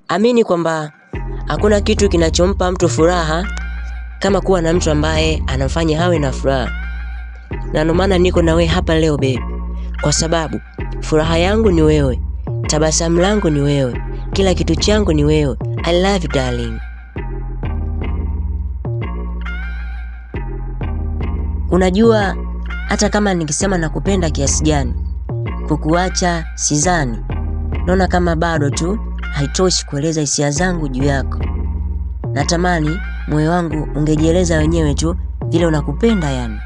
Amini kwamba hakuna kitu kinachompa mtu furaha kama kuwa na mtu ambaye anamfanya awe na furaha. Na ndio maana niko na wewe hapa leo babe. Kwa sababu furaha yangu ni wewe, tabasamu langu ni wewe, kila kitu changu ni wewe. I love you darling. Unajua hata kama nikisema nakupenda kiasi gani, kukuacha sidhani. Naona kama bado tu haitoshi kueleza hisia zangu juu yako. Natamani moyo wangu ungejieleza wenyewe tu vile unakupenda yani.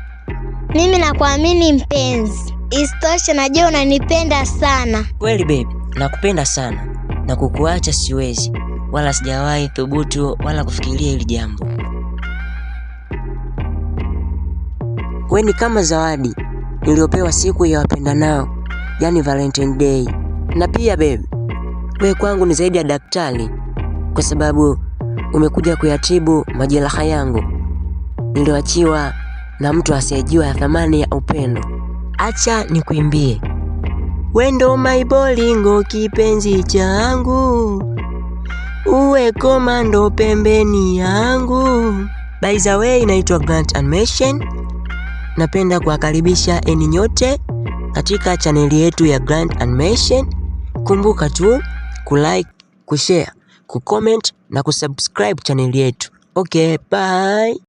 Mimi nakuamini mpenzi. Isitoshe najua unanipenda sana. Kweli babe, nakupenda sana. Na kukuacha siwezi. Wala sijawahi thubutu wala kufikiria hili jambo. Wewe ni kama zawadi niliyopewa siku ya wapendanao, yani Valentine Day. Na pia babe, wewe kwangu ni zaidi ya daktari, kwa sababu umekuja kuyatibu majeraha yangu niliyoachiwa na mtu asiyejua thamani ya upendo. Acha nikuimbie. Wendo my bolingo kipenzi changu, uwe komando pembeni yangu. By the way, inaitwa Grant Animation. Napenda kuwakaribisha eni nyote katika chaneli yetu ya Grant Animation. Kumbuka tu kulike, kushare, kucomment na kusubscribe chaneli yetu. Okay, bye.